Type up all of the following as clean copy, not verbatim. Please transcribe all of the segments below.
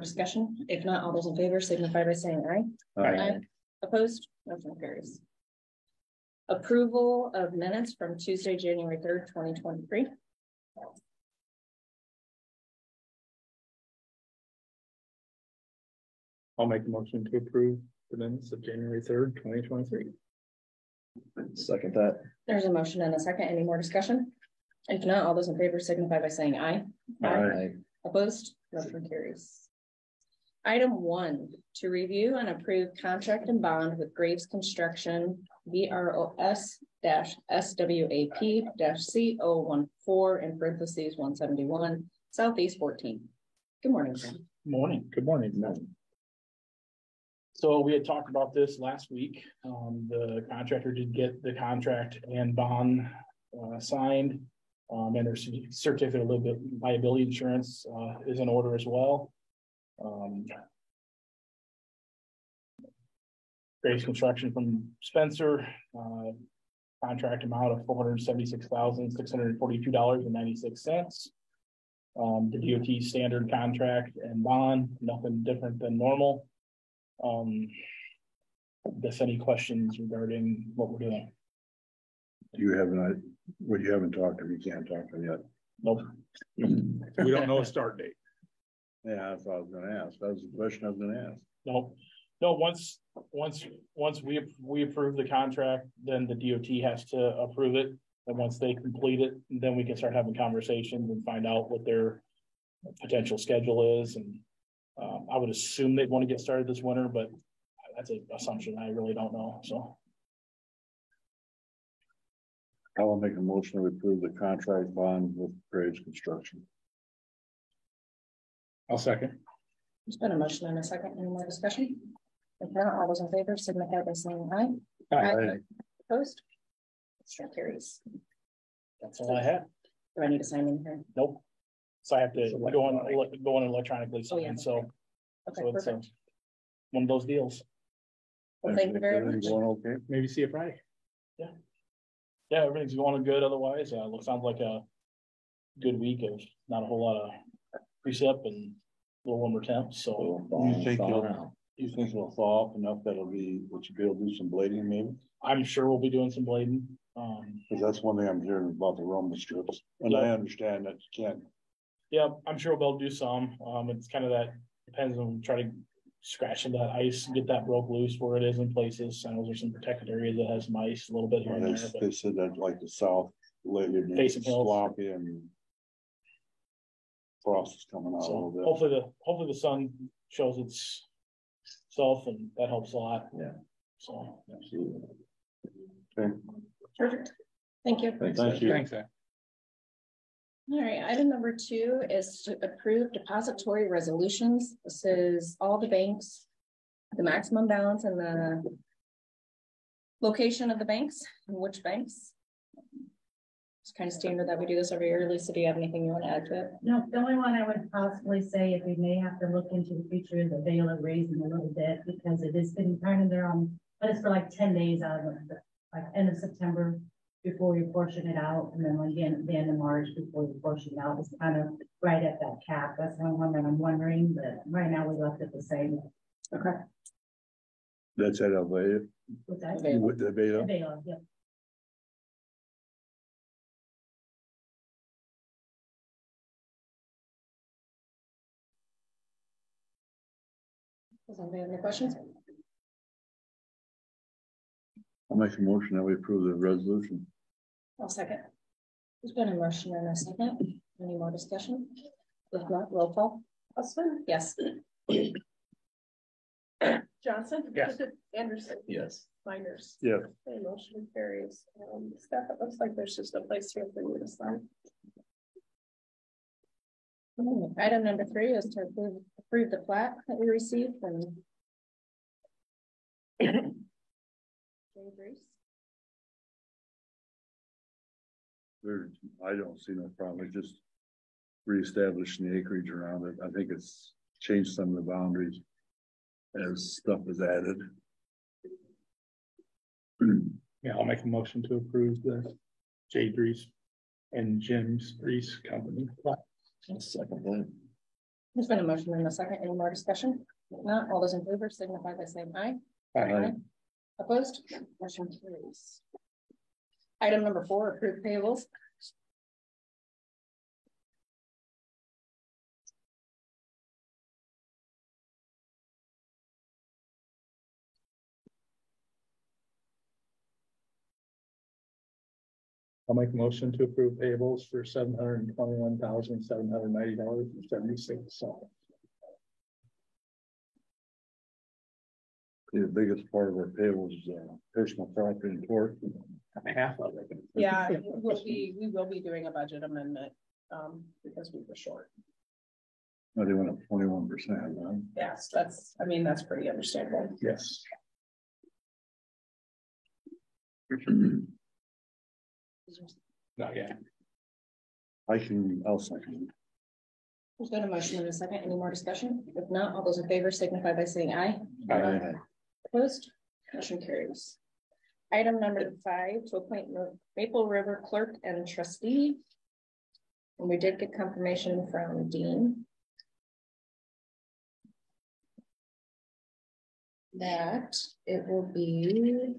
Discussion? If not, all those in favor signify by saying aye. Aye. Opposed? Motion carries. Approval of minutes from Tuesday, January 3rd, 2023. I'll make a motion to approve the minutes of January 3rd, 2023. Second that. There's a motion and a second. Any more discussion? If not, all those in favor signify by saying aye. Aye. Opposed? Motion carries. Item 1, to review and approve contract and bond with Graves Construction, VROS-SWAP-CO14 in parentheses 171, Southeast 14. Good morning, Sam. Morning. Good morning. So we had talked about this last week. The contractor did get the contract and bond signed, and their certificate of liability insurance is in order as well. Graves Construction from Spencer, contract amount of $476,642.96. The DOT standard contract and bond, nothing different than normal. If any questions regarding what we're doing? Do you have what you haven't talked to? You can't talk to yet. Nope. We don't know a start date. Yeah, that's what I was going to ask. That was the question I was going to ask. No. Once we approve the contract, then the DOT has to approve it, and once they complete it, then we can start having conversations and find out what their potential schedule is. And I would assume they'd want to get started this winter, but that's an assumption. I really don't know. So I will make a motion to approve the contract bond with Graves Construction. I'll second. There's been a motion and a second. Any more discussion? If not, all those in favor signify by saying aye. Aye. Opposed? Motion carries. That's all I had. Do I need to sign in here? Nope. So I have to go on electronically. Oh, yeah. So Okay, it's perfect. one of those deals. Well, thank you very much. Going okay? Maybe see you Friday. Yeah, everything's going good otherwise. Sounds like a good week of not a whole lot of precip and a little warmer temps. So you think it'll thaw up enough that you'll be able to do some blading maybe? I'm sure we'll be doing some blading. Because that's one thing I'm hearing about the Roman strips. And I understand that you can't. Yeah, I'm sure we'll be able to do some. It's kind of that depends on try to scratch into that ice and get that broke loose where it is in places. I know there's some protected areas that has some ice a little bit here and there. They said that like the south lately Facing hills, sloppy and frost is coming out a little bit. Hopefully the sun shows itself and that helps a lot. Yeah. So absolutely. Okay. Perfect. Thank you. Thank you. Thanks. All right, item number 2 is to approve depository resolutions. This is all the banks, the maximum balance and the location of the banks and which banks. It's kind of standard that we do this every year. Lisa, do you have anything you want to add to it? No, the only one I would possibly say if we may have to look into the future is the veil of raising a little bit because it has been kind of there on, but it's for like 10 days out of like end of September before we portion it out, and then again at the end of March before we portion it out. It's kind of right at that cap. That's the only one that I'm wondering, but right now we left it the same. Okay. That's at Avila. With that With the Avila. Yep. Does anybody have any questions? I'll make a motion that we approve the resolution. I'll second. There's been a motion and a second. Any more discussion? If not, roll call. Husband? Yes. Johnson? Yes. Anderson? Yes. Miners? Yeah. Okay, motion carries. Steph, it looks like there's just a place here for you to sign. Item number 3 is to approve the plat that we received from I don't see no problem. It's just reestablishing the acreage around it. I think it's changed some of the boundaries as stuff is added. Yeah, I'll make a motion to approve the J. Dries and Jim's Dries Company. Second that. There's been a motion and a second. Any more discussion? If not, all those in favor signify by saying aye. Aye. Opposed? Motion carries. Item number 4, approved payables. I'll make a motion to approve payables for $721,790.76. The biggest part of our payables is personal property and tort. Half of it. Yeah, we will be doing a budget amendment, because we were short. No, they went up 21%. Yes, that's pretty understandable. Yes. Not yet. I'll second. There's been a motion and a second. Any more discussion? If not, all those in favor signify by saying aye. Aye. Opposed? Motion carries. Item number 5, to appoint Maple River clerk and trustee. And we did get confirmation from Dean that it will be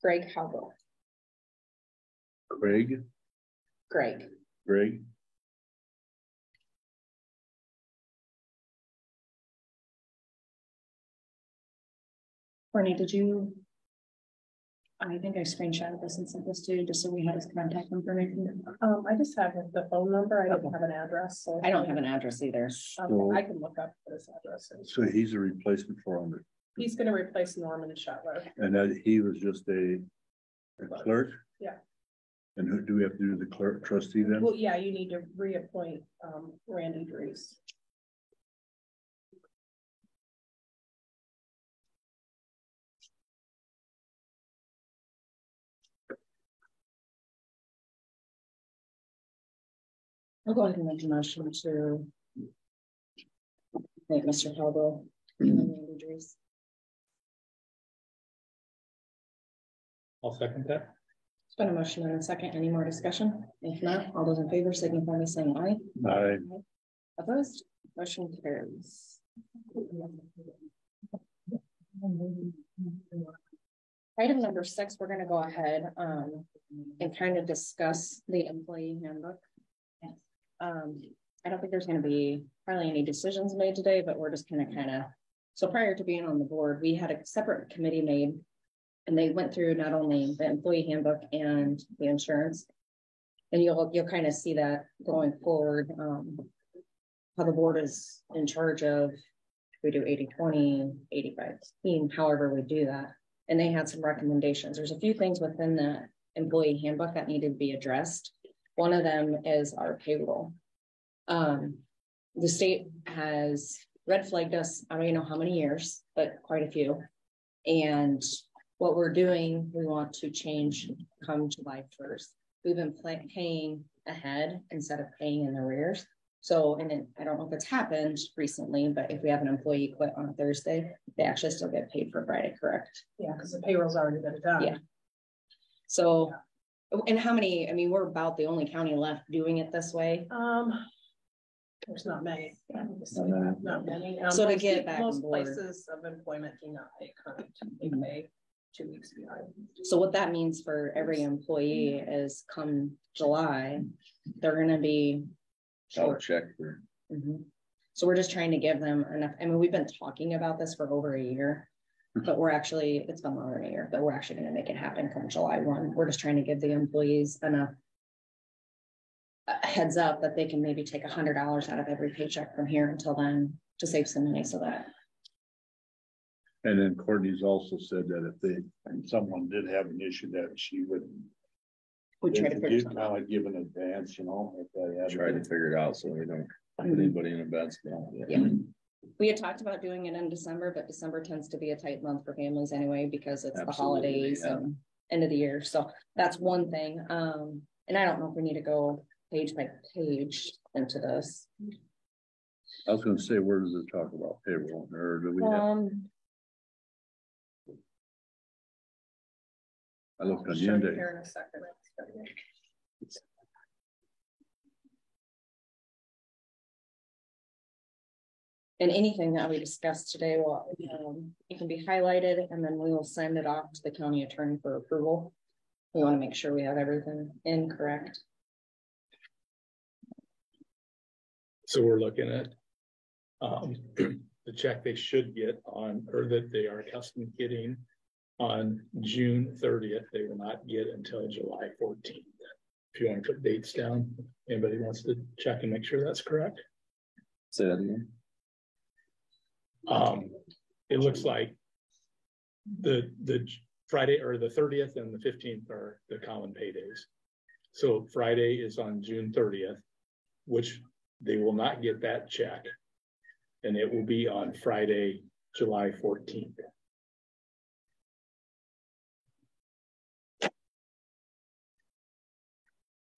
Greg Howell. Greg. Courtney, did you? I think I screenshotted this and sent this to you just so we had his contact information. I just have the phone number. I don't have an address. So I don't have an address either. So, I can look up his address. so he's a replacement for him. He's going to replace Norman Shetler. And that he was just a clerk? Yeah. And who do we have to do the clerk trustee then? Well, yeah, you need to reappoint Randy Dries. I'll go ahead and make a motion to make Mr. Howell injuries. I'll second that. It's been a motion and a second. Any more discussion? If not, all those in favor signify by saying aye. Aye. Opposed? Motion carries. Item number 6, we're going to go ahead and kind of discuss the employee handbook. I don't think there's going to be probably any decisions made today, but we're just kind of so prior to being on the board, we had a separate committee made, and they went through not only the employee handbook and the insurance, and you'll kind of see that going forward, how the board is in charge of if we do 80-20, 85-15, however we do that. And they had some recommendations. There's a few things within the employee handbook that needed to be addressed. One of them is our payroll. The state has red flagged us, I don't even know how many years, but quite a few. And what we're doing, we want to change come July 1st. We've been paying ahead instead of paying in arrears. So, and then I don't know if it's happened recently, but if we have an employee quit on a Thursday, they actually still get paid for Friday, correct? Yeah, because the payroll's already been done. Yeah. So, and how many, I mean, we're about the only county left doing it this way. There's not many. Not many. So to get back most on board. places of employment do not pay current. They pay 2 weeks behind. So what that means for every employee is come July, they're going to be short. Check for. So we're just trying to give them enough. I mean, we've been talking about this for over a year, but we're actually, it's been longer than a year, but we're actually going to make it happen come July 1. We're just trying to give the employees enough heads up that they can maybe take $100 out of every paycheck from here until then to save some money. So that. And then Courtney's also said that if someone did have an issue that she would try to figure kind of give an advance, you know, if they had Try to figure it out so we don't put anybody in a bad spot. Yeah. We had talked about doing it in December, but December tends to be a tight month for families anyway, because it's the holidays and end of the year. So that's one thing. And I don't know if we need to go page by page into this. I was going to say, where does it talk about payroll, or do we have? I looked on the end. Here in a second. And anything that we discussed today will, it can be highlighted and then we will send it off to the county attorney for approval. We want to make sure we have everything incorrect. So we're looking at the check they should get on, or that they are accustomed to getting on June 30th. They will not get until July 14th. If you want to put dates down, anybody wants to check and make sure that's correct. Say that again. It looks like the Friday or the 30th and the 15th are the common paydays. So Friday is on June 30th, which they will not get that check. And it will be on Friday, July 14th.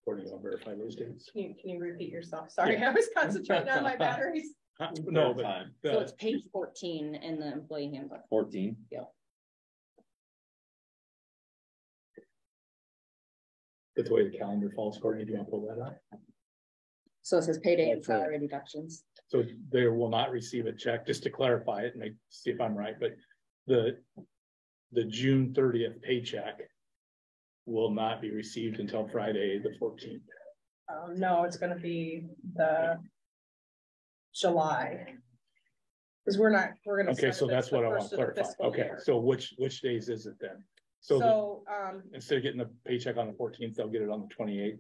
Courtney, I'll verify those dates. Can you repeat yourself? Sorry, I was concentrating on my batteries. No, but Time. So it's page 14 in the employee handbook. 14. that's the way the calendar falls. Courtney, do you want to pull that up? So it says payday and salary deductions. So they will not receive a check, just to clarify it and see if I'm right, but the June 30th paycheck will not be received until Friday, the 14th. No, it's gonna be the July. Because we're gonna. Okay, so that's what I want to clarify. Okay, so which days is it then? So instead of getting the paycheck on the 14th, they'll get it on the 28th.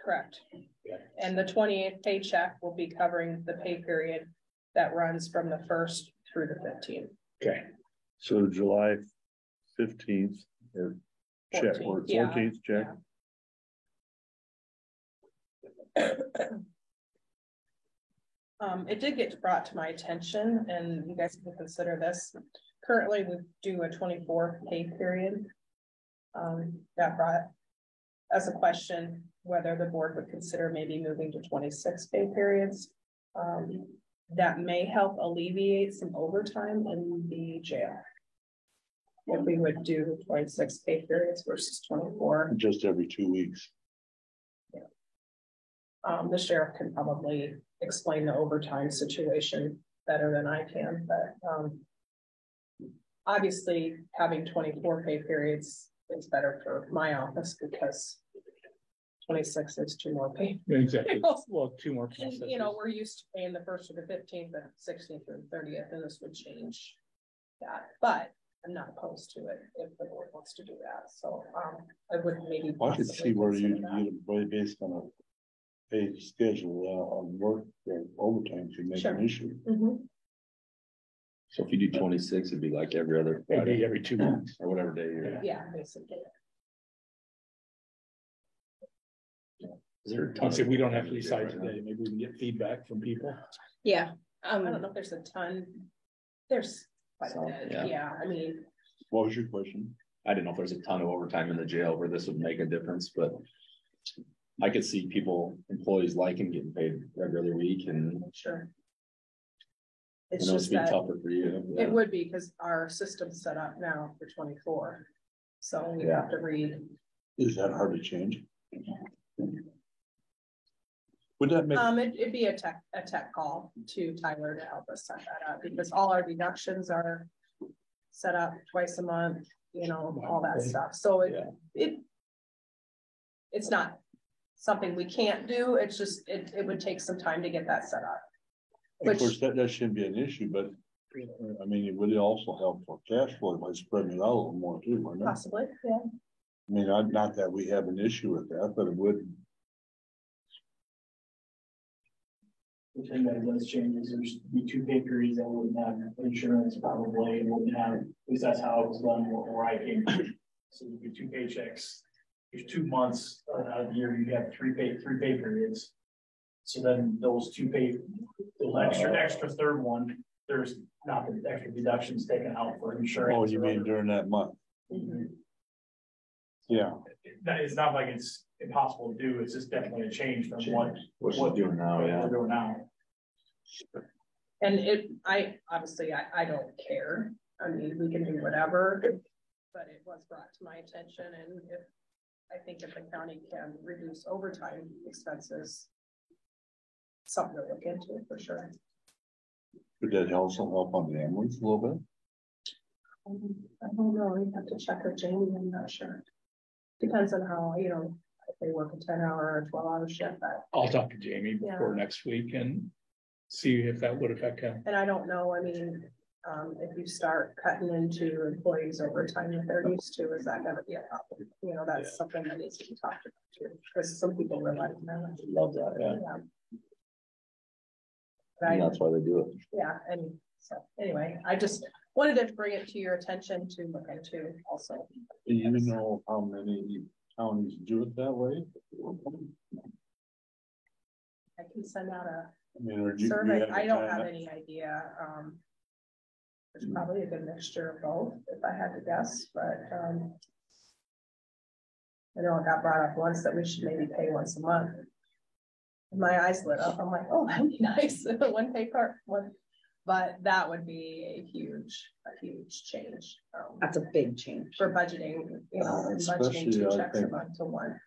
Correct. Yeah. And the 28th paycheck will be covering the pay period that runs from the 1st through the 15th. Okay. So July 15th or check, 14th, or yeah. 14th check. It did get brought to my attention, and you guys can consider this. Currently, we do a 24 pay period. That brought as a question whether the board would consider maybe moving to 26 pay periods. That may help alleviate some overtime in the jail. If we would do 26 pay periods versus 24. Just every 2 weeks. The sheriff can probably explain the overtime situation better than I can, but obviously having 24 pay periods is better for my office because 26 is 2 more pay. Exactly. Well, 2 more. And, we're used to paying the 1st or the 15th, the 16th or the 30th, and this would change that. But I'm not opposed to it if the board wants to do that. So I would maybe. I could see where you get a based on a pay schedule on work overtime to make an issue. Mm-hmm. So if you do 26, it'd be like every other Friday, Maybe every 2 months or whatever day you're. Yeah, basically. Is there a ton Honestly, of- we don't have to decide today. Maybe we can get feedback from people. Yeah. I don't know if there's a ton. There's quite So, a bit. yeah. Yeah, I mean, What was your question? I didn't know if there's a ton of overtime in the jail where this would make a difference, but I could see employees liking getting paid every other week, and sure. I It's know it's just be that tougher for you. it would be because our system's set up now for 24. So we have to read. Is that hard to change? Would that make? It'd be a tech call to Tyler to help us set that up because all our deductions are set up twice a month, all that stuff. So it's not something we can't do. It's just, it would take some time to get that set up. Of course, that shouldn't be an issue, but I mean, it would also help for cash flow by spreading it out a little more too, wouldn't it? Possibly, yeah. I mean, not that we have an issue with that, but it would. The thing that does change is there's be 2 pay periods that wouldn't have insurance probably, and wouldn't have, at least that's how it was done where I came from. So there'd be 2 paychecks. There's 2 months out of the year, you have 3 pay periods. So then those 2 pay, the extra third one, there's not the extra deductions taken out for insurance. Oh, you mean during that month? Mm-hmm. Yeah. That is not like it's impossible to do. It's just definitely a change from what we're doing now. Yeah. we're doing now. And I don't care. I mean, we can do whatever, but it was brought to my attention. And I think if the county can reduce overtime expenses, something to look into for sure. Could that also help on the ambulance a little bit? I don't know, you have to check with Jamie, I'm not sure. Depends on how, you know, if they work a 10-hour or 12-hour shift, I'll talk to Jamie before next week and see if that would affect him. and I don't know, I mean, if you start cutting into employees overtime that they're used to, is that gonna be a problem? You know, that's something that needs to be talked about too, because some people realize that. Love that, yeah. Right. And that's why they do it. Yeah, and so anyway, I just wanted to bring it to your attention to look into also. Do you know how many counties do it that way? I can send out a I mean, or do you survey. have I don't time have to- any idea. There's probably a good mixture of both, if I had to guess, but I know it got brought up once that we should maybe pay once a month. My eyes lit up. I'm like, oh, that'd be nice. One pay card, one, but that would be a huge change. That's a big change. For budgeting, you know, and budgeting Especially, 2 I checks a think- month to one.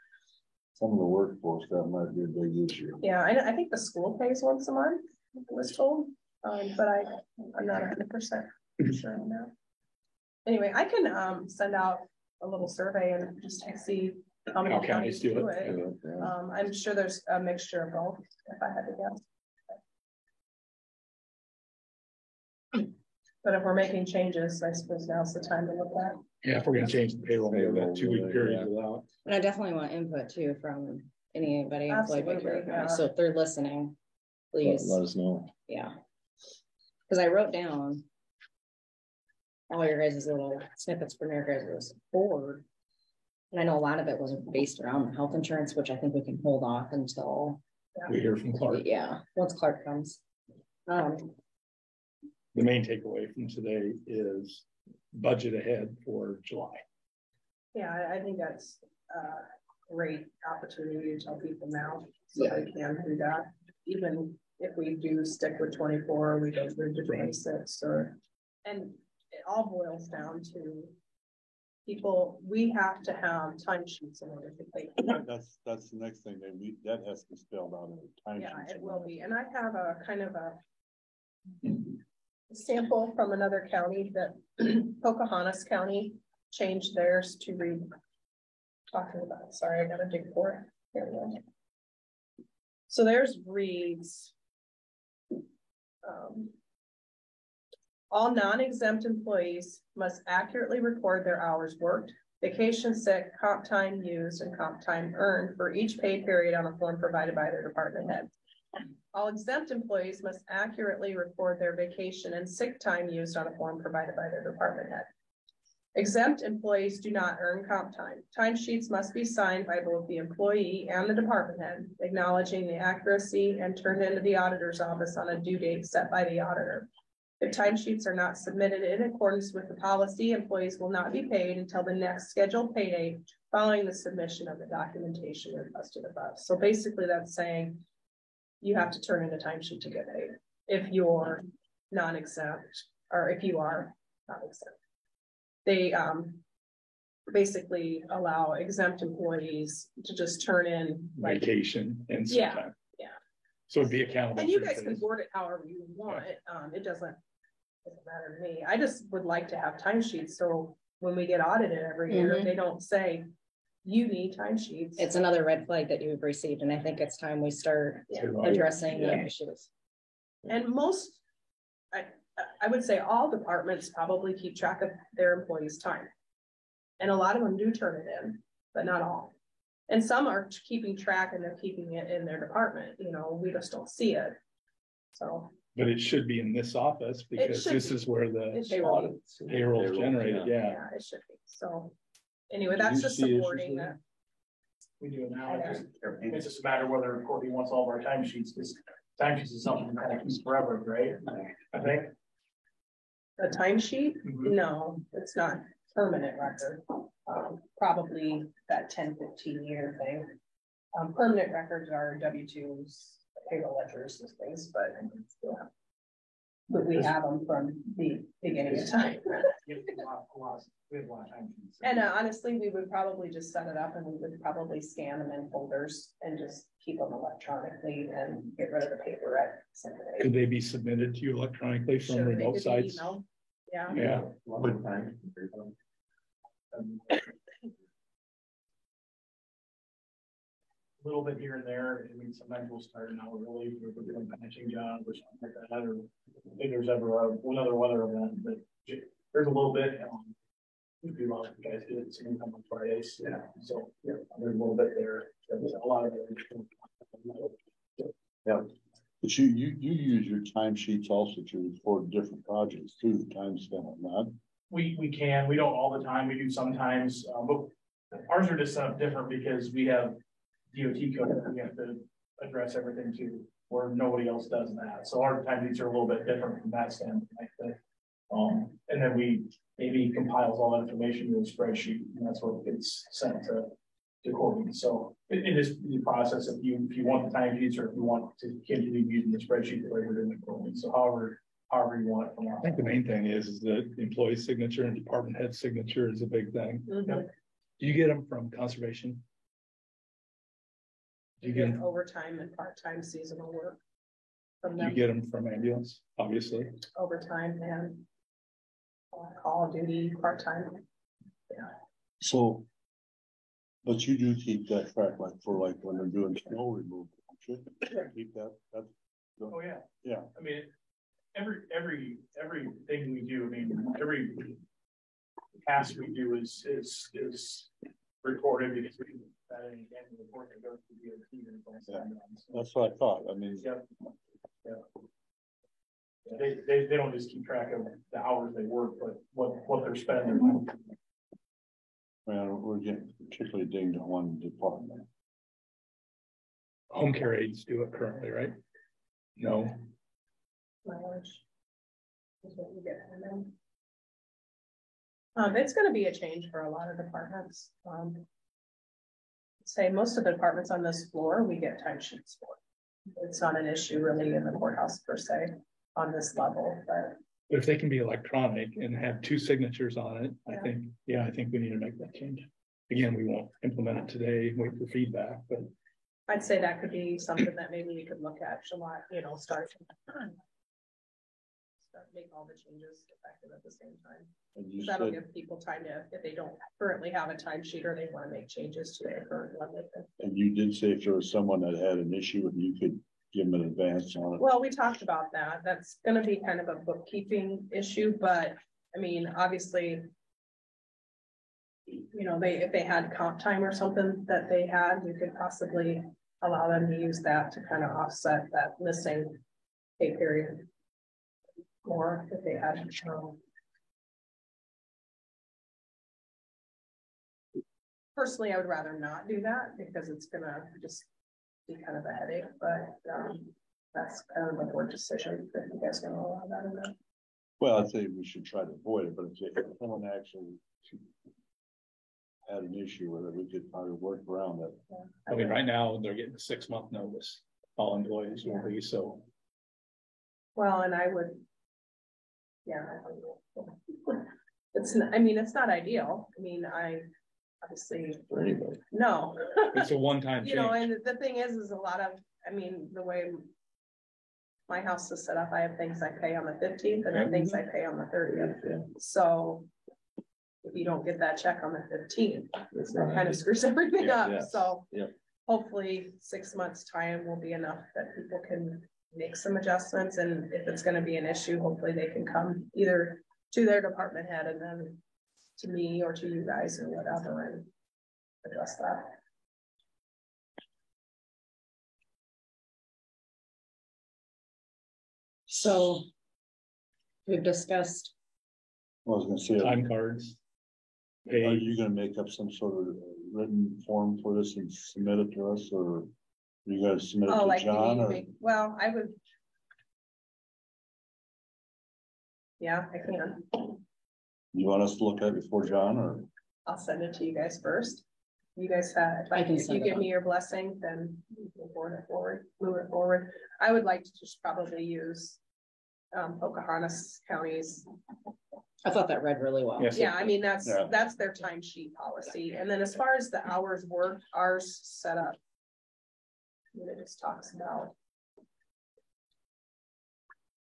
Some of the workforce, that might be a big issue. Yeah, I think the school pays once a month, I was told, but I'm not 100% sure on that. Anyway, I can send out a little survey and just see how many counties do it. I'm sure there's a mixture of both, if I had to guess. But if we're making changes, I suppose now's the time to look at. Yeah, if we're gonna change the payroll, we have that 2-week period without. And I definitely want input too from anybody employed by Carroll County. yeah. So if they're listening, please, Let us know. yeah. Cause I wrote down all your guys' little snippets from your guys' board. And I know a lot of it was based around health insurance, which I think we can hold off until, We hear from Clark. yeah, once Clark comes. The main takeaway from today is budget ahead for July. Yeah, I think that's a great opportunity to tell people now, so they can do that. Even if we do stick with 24, we go through to 26, and it all boils down to people, we have to have timesheets in order to pay. That's the next thing that has to be spelled out in the time. Yeah, it will be, and I have a kind of a sample from another county that Pocahontas County changed theirs to read. Talking about, sorry, I gotta dig for it. Here we go. So theirs reads, all non-exempt employees must accurately record their hours worked, vacation, sick, comp time used, and comp time earned for each pay period on a form provided by their department head. All exempt employees must accurately record their vacation and sick time used on a form provided by their department head. Exempt employees do not earn comp time. Timesheets must be signed by both the employee and the department head, acknowledging the accuracy and turned into the auditor's office on a due date set by the auditor. If timesheets are not submitted in accordance with the policy, employees will not be paid until the next scheduled pay date following the submission of the documentation requested above. So basically that's saying you have to turn in a timesheet to get paid if you're non-exempt, or if you are non-exempt. They basically allow exempt employees to just turn in like, Vacation and sick time. Yeah. So it'd be accountable. and you for guys can things. board it however you want. It doesn't matter to me. I just would like to have timesheets. So when we get audited every year, they don't say you need timesheets. It's another red flag that you've received, and I think it's time we start addressing the issues. And most, I would say all departments probably keep track of their employees' time. And a lot of them do turn it in, but not all. And some are keeping track and they're keeping it in their department, you know, we just don't see it. So. But it should be in this office because this is where the payroll is generated, yeah. Yeah, it should be. So anyway, that's just supporting that. We do it now. It's just a matter of whether Courtney wants all of our timesheets, because timesheets is something that kind of keeps forever, right? I think. The timesheet? No, it's not permanent record. Probably that 10-15 year thing. Permanent records are W-2s, payroll ledgers and things, but we have them from the beginning of time. We have a lot of time. And honestly, we would probably just set it up and we would probably scan them in folders and just keep them electronically and get rid of the paper at some point. Could they be submitted to you electronically from Sure, they remote could be sites? emailed. Yeah. Yeah, One time. A little bit here and there. I mean, sometimes we'll start an hour early, we're doing patching jobs or something like that, or if there's ever another weather event, but there's a little bit. We do a lot of you guys do it same time on Fridays, yeah. So yeah, there's a little bit there. There's a lot of it. Yeah. But you use your timesheets also to record different projects too, the time spent on that. We can, we don't all the time, we do sometimes, but ours are just set up different because we have DOT code that we have to address everything to, where nobody else does that. So our timesheets are a little bit different from that standpoint. And then we maybe compiles all that information to a spreadsheet, and that's what gets sent to Corbin. So it is the process if you want the timesheets or if you want to continue using the spreadsheet the way we're doing it Corbin. So however you want it from us. I think the main thing is that the employee signature and department head signature is a big thing. Mm-hmm. Do you get them from conservation? Do you get them? Overtime and part-time seasonal work from Do you them. get them from ambulance? Obviously. Overtime and call of duty part-time. So, but you do keep that track, like for like when they're doing snow removal, don't you? Keep that. Oh yeah. Yeah. I mean, everything we do, I mean, every task we do is recorded because we that any annual report that goes to DOT and all that. That's what I thought. I mean, Yeah. They don't just keep track of the hours they work, but what they're spending. man, we're getting particularly dinged on one department. Home care aides do it currently, right? No. Mileage is what you get from them. It's going to be a change for a lot of departments. Say most of the departments on this floor, we get timesheets for. It's not an issue really in the courthouse per se on this level, but But if they can be electronic and have two signatures on it, I think we need to make that change. Again, we won't implement it today, wait for feedback, but I'd say that could be something that maybe we could look at July, start make all the changes effective at the same time. And you That'll said, give people time to, if they don't currently have a timesheet or they want to make changes to their current one. and you did say if there was someone that had an issue and you could give them an advance on it. Well, we talked about that. That's going to be kind of a bookkeeping issue, but I mean, obviously, if they had comp time or something that they had, we could possibly allow them to use that to kind of offset that missing pay period. Or if they had personally, I would rather not do that because it's gonna just be kind of a headache, but that's kind of a board decision if you guys gonna allow that in there. Well, I'd say we should try to avoid it, but if someone actually had an issue with it, we could probably work around it. I mean, right now they're getting a 6-month notice. All employees will be, so. Well, and I would, it's not ideal. I mean, I obviously For anybody. no. It's a one-time change. And the thing is a lot of, the way my house is set up, I have things I pay on the 15th and then things I pay on the 30th. So if you don't get that check on the 15th, that kind of screws everything up. Yes. So Yeah. hopefully 6 months time will be enough that people can make some adjustments. And if it's going to be an issue, hopefully they can come either to their department head and then to me or to you guys or whatever and address that. So we've discussed, I was gonna say, Time cards. are Pay. you gonna make up some sort of written form for this and submit it to us, or you guys submit it Oh, to like John? Or well, I would. Yeah, I can. you want us to look at it before John, or? I'll send it to you guys first. You guys have, I can if send you it give on. me your blessing, then we can move it forward. I would like to just probably use Pocahontas County's. I thought that read really well. Yes. Yeah, I mean, that's Yeah. their timesheet policy. And then as far as the hours worked, ours set up. It just talks about.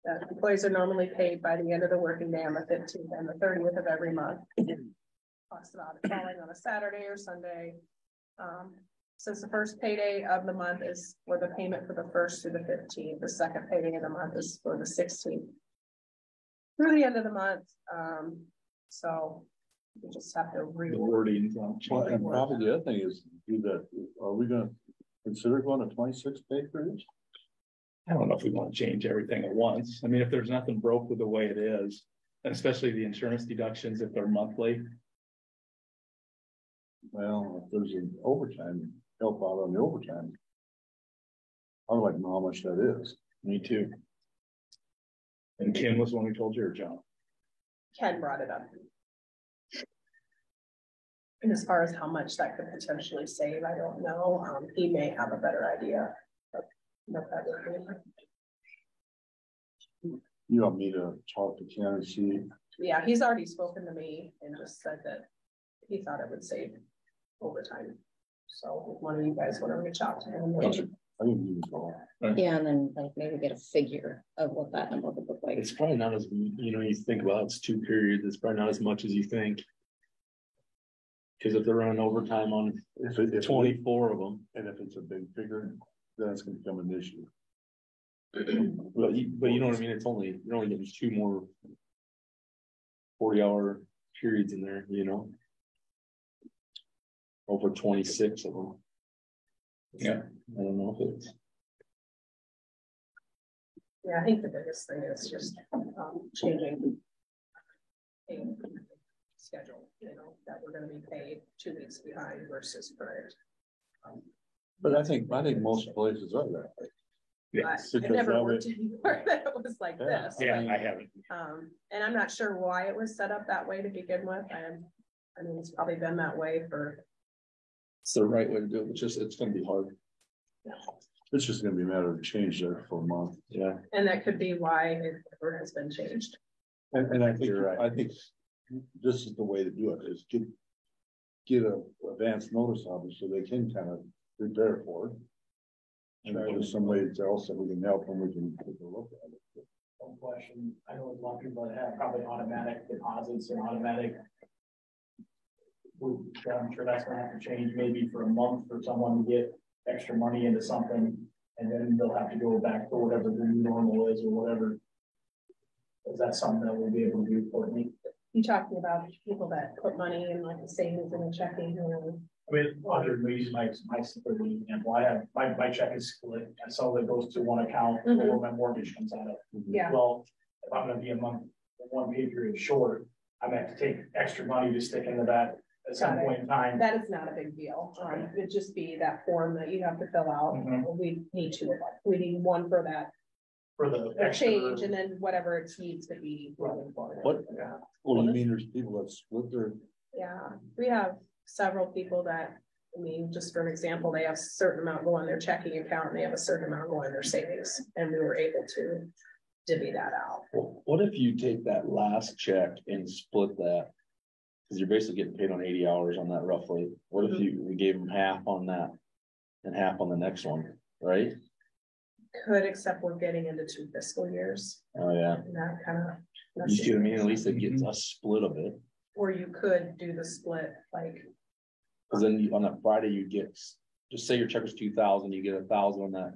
That employees are normally paid by the end of the working day on the 15th and the 30th of every month. Talks about it falling on a Saturday or Sunday. Since the first payday of the month is for the payment for the 1st through the 15th, the second payday of the month is for the 16th. Through the end of the month, so we just have to read. The wording. Well, and probably the other thing is, do that, are we gonna consider going to 26 pay periods? I don't know if we want to change everything at once. I mean, if there's nothing broke with the way it is, and especially the insurance deductions, if they're monthly. Well, if there's an overtime, help out on the overtime. I'd like to know how much that is. Me too. And Kim was the one who told you, or John? Ken brought it up. And as far as how much that could potentially save, I don't know. He may have a better idea. Of that would be. You want me to talk to Ken and see? Yeah, he's already spoken to me and just said that he thought it would save overtime. So if one of you guys want to reach out to him. I think you can call. Yeah, and then like maybe get a figure of what that number would look like. It's probably not as, you think about it's 2 periods, it's probably not as much as you think. Because if they're running overtime on If 24 of them. And if it's a big figure, then it's gonna become an issue. But you know what I mean, you're only getting 2 more 40-hour periods in there, over 26 of them. Yeah. I don't know if it's. Yeah, I think the biggest thing is just changing a schedule, that we're going to be paid 2 weeks behind versus prior. But I think most places are that way. Yes. I Because never that worked anywhere that it was like Yeah. this. Yeah, like, I haven't. And I'm not sure why it was set up that way to begin with. I mean, it's probably been that way for. It's the right way to do it, it's gonna be hard. It's just gonna be a matter of change there for a month. Yeah. And that could be why it never has been changed. And I think You're right. I think this is the way to do it, is get a advance notice of it so they can kind of prepare for it. And if there's some way else that we can help them, we can take a look at it. One question, I know there's a lot of people that have probably automatic deposits and automatic. I'm sure that's gonna have to change maybe for a month for someone to get extra money into something. And then they'll have to go back to whatever the new normal is or whatever. Is that something that we'll be able to do for me? You talking about people that put money in like the savings and the checking and. I mean, under me, my for example, I have my check is split, and some of it goes to one account where my mortgage comes out of. Yeah. Well, if I'm gonna be a month, 1 pay period short, I'm gonna have to take extra money to stick into that at some point in time. That is not a big deal. It'd just be that form that you have to fill out. We need 2 of them. We need one for that. For the Change extra. and then whatever it needs to be. Running for. What? Well, you mean there's people that split their, Yeah, we have several people that, just for an example, they have a certain amount going in their checking account and they have a certain amount going in their savings. And we were able to divvy that out. Well, what if you take that last check and split that? Because you're basically getting paid on 80 hours on that roughly. What if we gave them half on that and half on the next one, right? Could, except we're getting into 2 fiscal years. Oh, yeah. And that kind of. You see what I mean? At least it gets a split of it. Or you could do the split, like. Because then on that Friday, you get, just say your check was 2,000, you get 1,000 on that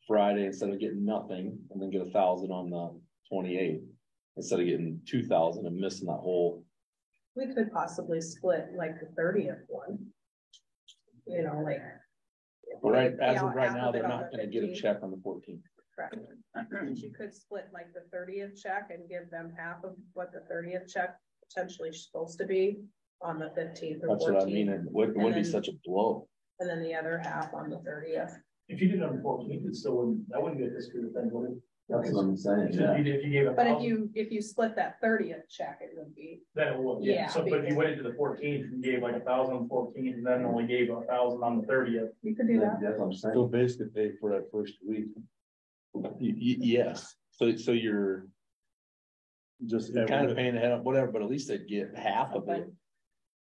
Friday instead of getting nothing, and then get 1,000 on the 28th instead of getting 2,000 and missing that whole. We could possibly split like the 30th one. Like. Right, as Yeah, of right half now, of it they're on not the going to get a 15th. check on the 14th. Correct. You could split like the 30th check and give them half of what the 30th check potentially is supposed to be on the 15th or 14th. That's what I mean. It wouldn't be then- such a blow. And then the other half on the 30th. If you did it on the 14th, it still wouldn't, that wouldn't get this good then, would it? That's what I'm saying. If Yeah. you gave a. But if you split that 30th check, it would be. Then it would, Yeah, yeah. So, but if because- you went into the 14th and gave like 1,000 on 14th and then only gave 1,000 on the 30th. You could do that. That's what I'm saying. so basically pay for that first week. Yes. So you're kind of paying ahead, whatever, but at least they'd get half of it.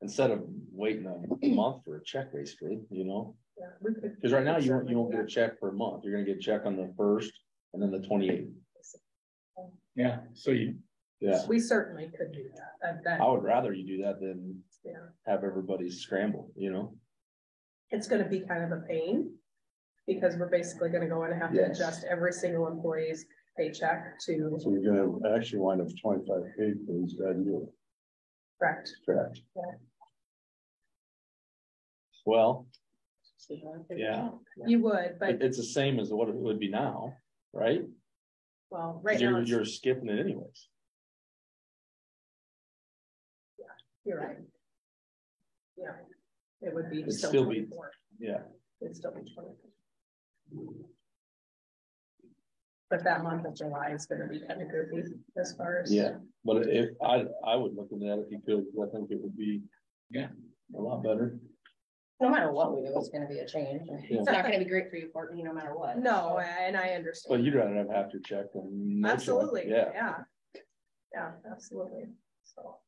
Instead of waiting a month for a check, basically, you know? Because right now you won't get a check for a month. You're gonna get a check on the 1st and then the 28th. Yeah, so We certainly could do that. I would rather you do that than Yeah. have everybody scramble, you know? It's gonna be kind of a pain. Because we're basically gonna go in and have to Yes. adjust every single employee's paycheck to So you're gonna actually wind up 25 paid for these guys. correct. Correct. Yeah. Well, yeah, You would, but it's the same as what it would be now, right? well, right 'Cause now, it's- you're skipping it anyways. you're right. Yeah, it would be It'd still still be- 24. Yeah. It'd still be 24. But that month of July is gonna be kind of goofy as far as. Yeah, but if I would look at that if you could, 'cause I think it would be. Yeah. A lot better. No matter what we do, it's gonna be a change. Yeah. It's not gonna be great for you, Courtney, no matter what. No, and I understand. But you'd rather have half your check than. no check. Absolutely, Yeah, yeah, absolutely, so.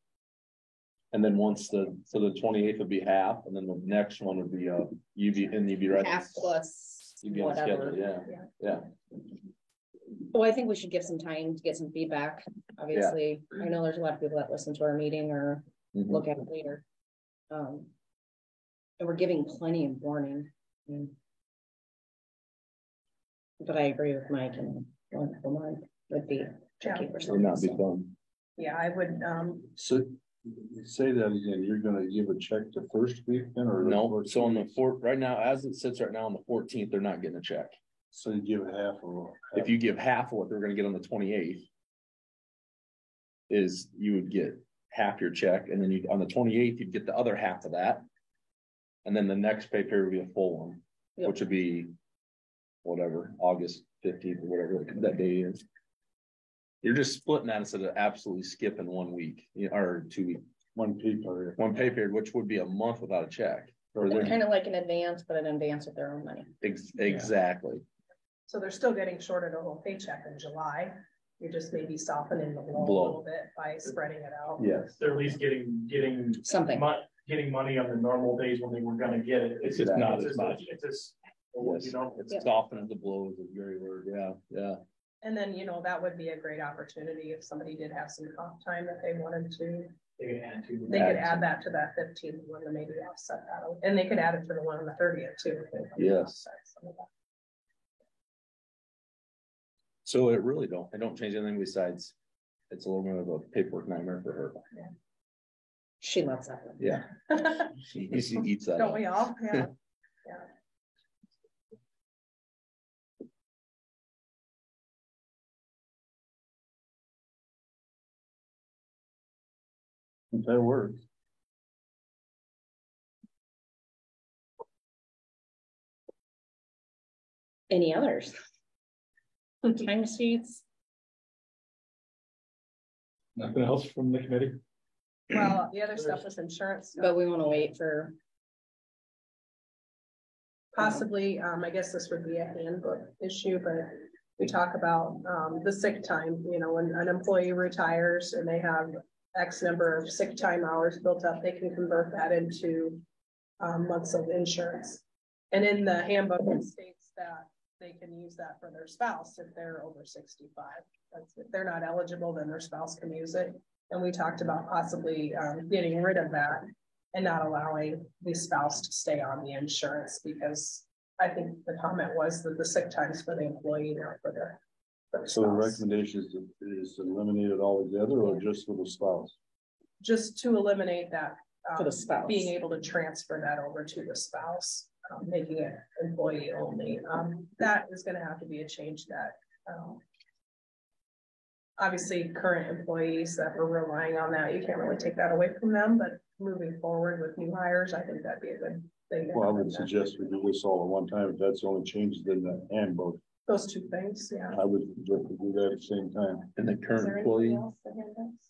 and then once the 28th would be half, and then the next one would be you'd be right. Half plus You'd be on whatever. schedule, yeah. Well, I think we should give some time to get some feedback, obviously. I know there's a lot of people that listen to our meeting or Mhm. look at it later. And we're giving plenty of warning. But I agree with Mike, and one for month would be tricky for Would some. not be fun. Yeah, I would, So say that again, you're gonna give a check the first week then or? No, so on the right now, as it sits right now on the 14th, they're not getting a check. So you give it half of. If you give half of what they're gonna get on the 28th. Is you would get half your check, and then you, on the 28th, you'd get the other half of that. And then the next pay period would be a full one, Yep. which would be. Whatever, August 15th or whatever that day is. You're just splitting that instead of absolutely skipping 1 week, or 2 weeks, One people. one pay period, which would be a month without a check. Or They're they're- kind of like an advance, but an advance with their own money. Exactly. so they're still getting shorted a whole paycheck in July. You're just maybe softening the blow a Blow. little bit by spreading it out. Yes. They're at least getting Something. getting money on the normal days when they were gonna get it. It's just not it's as much. It's just, Yes. you know, It's Yep. softens the blows is the very word, yeah. And then, that would be a great opportunity if somebody did have some comp time that they wanted to, they can add to. they could add that to that 15th one and maybe offset that. And they could add it to the one on the 30th too. if they wanted to Yes. offset some of that. So it don't change anything besides, it's a little bit of a paperwork nightmare for her. She loves that. Yeah. She eats that. Don't up. we all? Yeah. Yeah. If that works. Any others? Time sheets? Nothing else from the committee? Well, the other stuff is insurance stuff. But we want to wait for. Possibly, I guess this would be a handbook issue, but we talk about, the sick time, when an employee retires and they have X number of sick time hours built up, they can convert that into, months of insurance. And in the handbook, it states that they can use that for their spouse if they're over 65. If they're not eligible, then their spouse can use it. And we talked about possibly, getting rid of that and not allowing the spouse to stay on the insurance, because I think the comment was that the sick time's for the employee, not for the So the spouse. recommendation is to eliminate it altogether or just for the spouse? Just to eliminate that. For the spouse. Being able to transfer that over to the spouse, making it employee only. That is gonna have to be a change that, obviously current employees that are relying on that, you can't really take that away from them, but moving forward with new hires, I think that'd be a good thing. to Well, I have would in there. suggest we do this all at one time. If that's the only changes in the handbook, Those two things, yeah. I would suggest we do that at the same time. And the Is there current anything employee, else that handouts?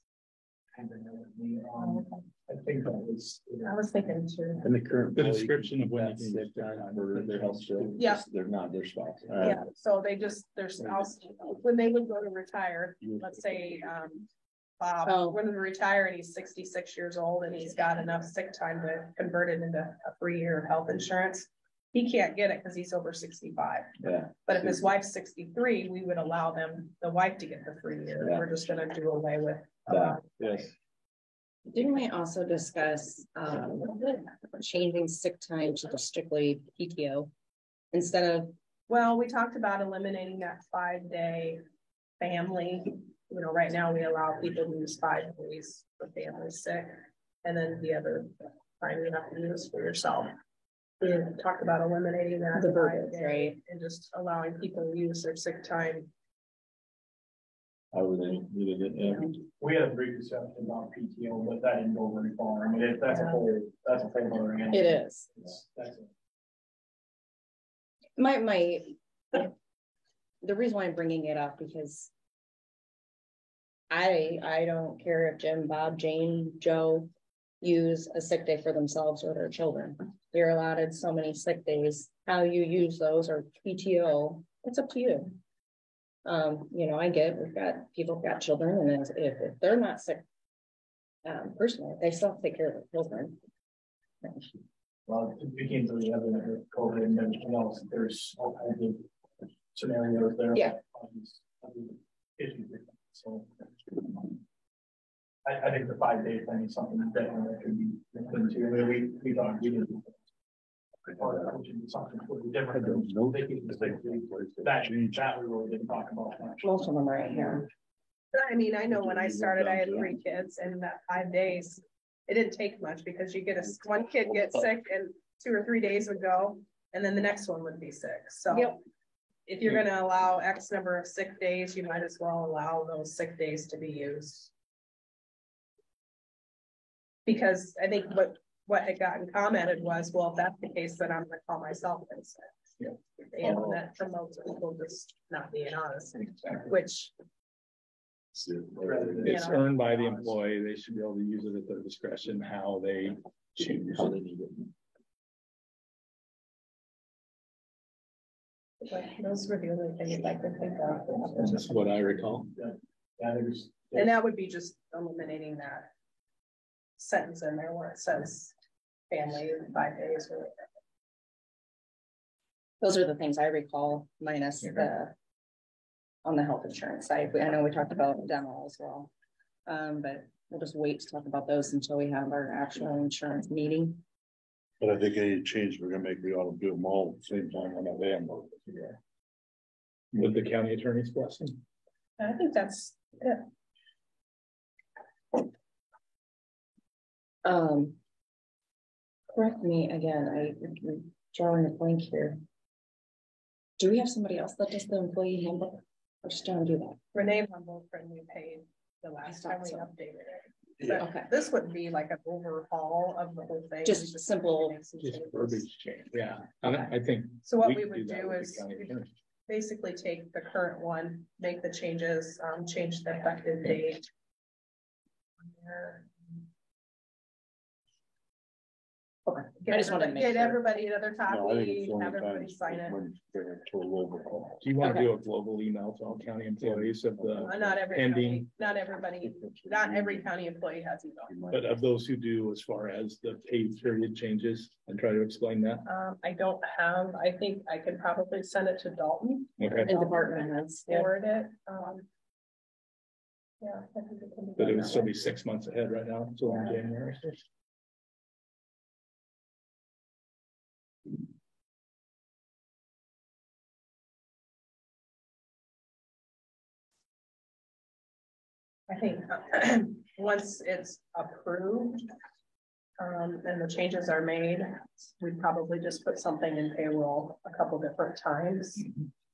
I think that was. I was thinking too. And the current. The description of when you that's can get sick time for their health bill. Yeah. They're not their spouse. Yeah, so they just, there's also, when they would go to retire, let's say, Bob, when he retire and he's 66 years old and he's got enough sick time to convert it into a 3-year health insurance. He can't get it because he's over 65. Yeah. But if his wife's 63, we would allow the wife to get the 3 year. Yeah. We're just gonna do away with. That, yes. Didn't we also discuss changing sick time to just strictly PTO instead of? Well, we talked about eliminating that 5-day family. You know, right now we allow people to use 5 days for family sick, and then the other time you have to use for yourself. We talked about eliminating that The burden, 5 day, right? and just allowing people to use their sick time. However they needed it, yeah. We had a brief discussion about PTO, but that didn't go very far. I mean, that's a whole other answer. It is. That's The reason why I'm bringing it up because I don't care if Jim, Bob, Jane, Joe use a sick day for themselves or their children. You're allotted so many sick days. How you use those or PTO, it's up to you. You know, I get people got children, and if they're not sick, personally, they still have to take care of their children. well, it became really evident with COVID and everything else. There's all kinds of scenarios there. Yeah. Issues. So I think the 5-day thing is something that definitely could be looked into. I mean, we thought we did something completely different. That we really didn't talk about much. Most of them are right here. I mean, I know when I started, I had 3 kids, and that 5 days, it didn't take much because you get one kid gets sick and 2 or 3 days would go, and then the next one would be sick. So yep. If you're going to allow X number of sick days, you might as well allow those sick days to be used. Because I think what had gotten commented was, well, if that's the case, then I'm going to call myself in sick. Yeah. You know, that promotes people just not being honest, which. It's earned by the employee. They should be able to use it at their discretion, how they choose. How they need it. Those were the only things I could think of. That's what I recall. Yeah, and that would be just eliminating that sentence in there where it says family 5 days. Or those are the things I recall, minus the on the health insurance side. I know we talked about dental as well, but we'll just wait to talk about those until we have our actual insurance meeting. But I think any change we're gonna make, we ought to do them all at the same time on that van. With the county attorney's blessing. I think that's it. Correct me again, I'm drawing a blank here. Do we have somebody else that does the employee handbook? I just don't do that. Renee Humboldt, we paid the last time we updated it. But okay. This would be like an overhaul of the whole thing. Just simple. Just verbiage change. Yeah. Okay. I think. So what we would do is basically take the current one, make the changes, change the effective date. Okay. I just want to get everybody another copy, have everybody sign it. Do you want to do a global email to all county employees of the not every ending? Not every county employee has email. But of those who do, as far as the pay period changes, and try to explain that. I don't have. I think I could probably send it to Dalton. Okay. And department heads. Forward it. Yeah. But it would still be 6 months ahead right now, until January. I think once it's approved and the changes are made, we'd probably just put something in payroll a couple different times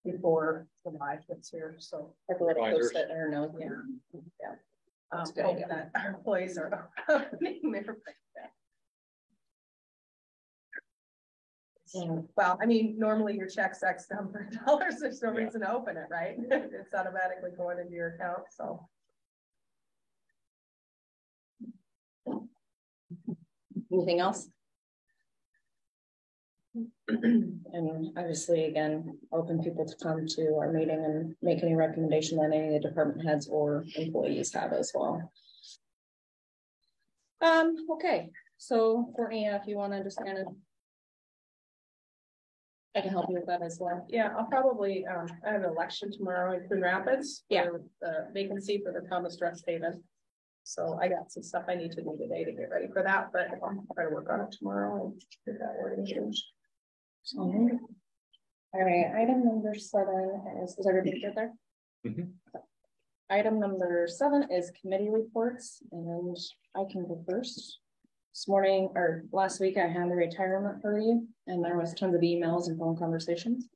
before the live gets here. So everybody post it or knows. Yeah. Hope that our employees are opening their. Well, I mean, normally your check's X number of dollars. There's no reason to open it, right? It's automatically going into your account. So. Anything else? And obviously, again, open people to come to our meeting and make any recommendation that any of the department heads or employees have as well. Okay, so Courtney, if you want to just kind of, I can help you with that as well. Yeah, I'll probably, I have an election tomorrow in Coon Rapids. Yeah. For the vacancy for the Thomas Rust Haven. So I got some stuff I need to do today to get ready for that, but I'll try to work on it tomorrow and get that wording changed. All right, item number 7 is everybody good there? Mhm. Item number 7 is committee reports, and I can go first. This morning or last week, I had the retirement party, and there was tons of emails and phone conversations.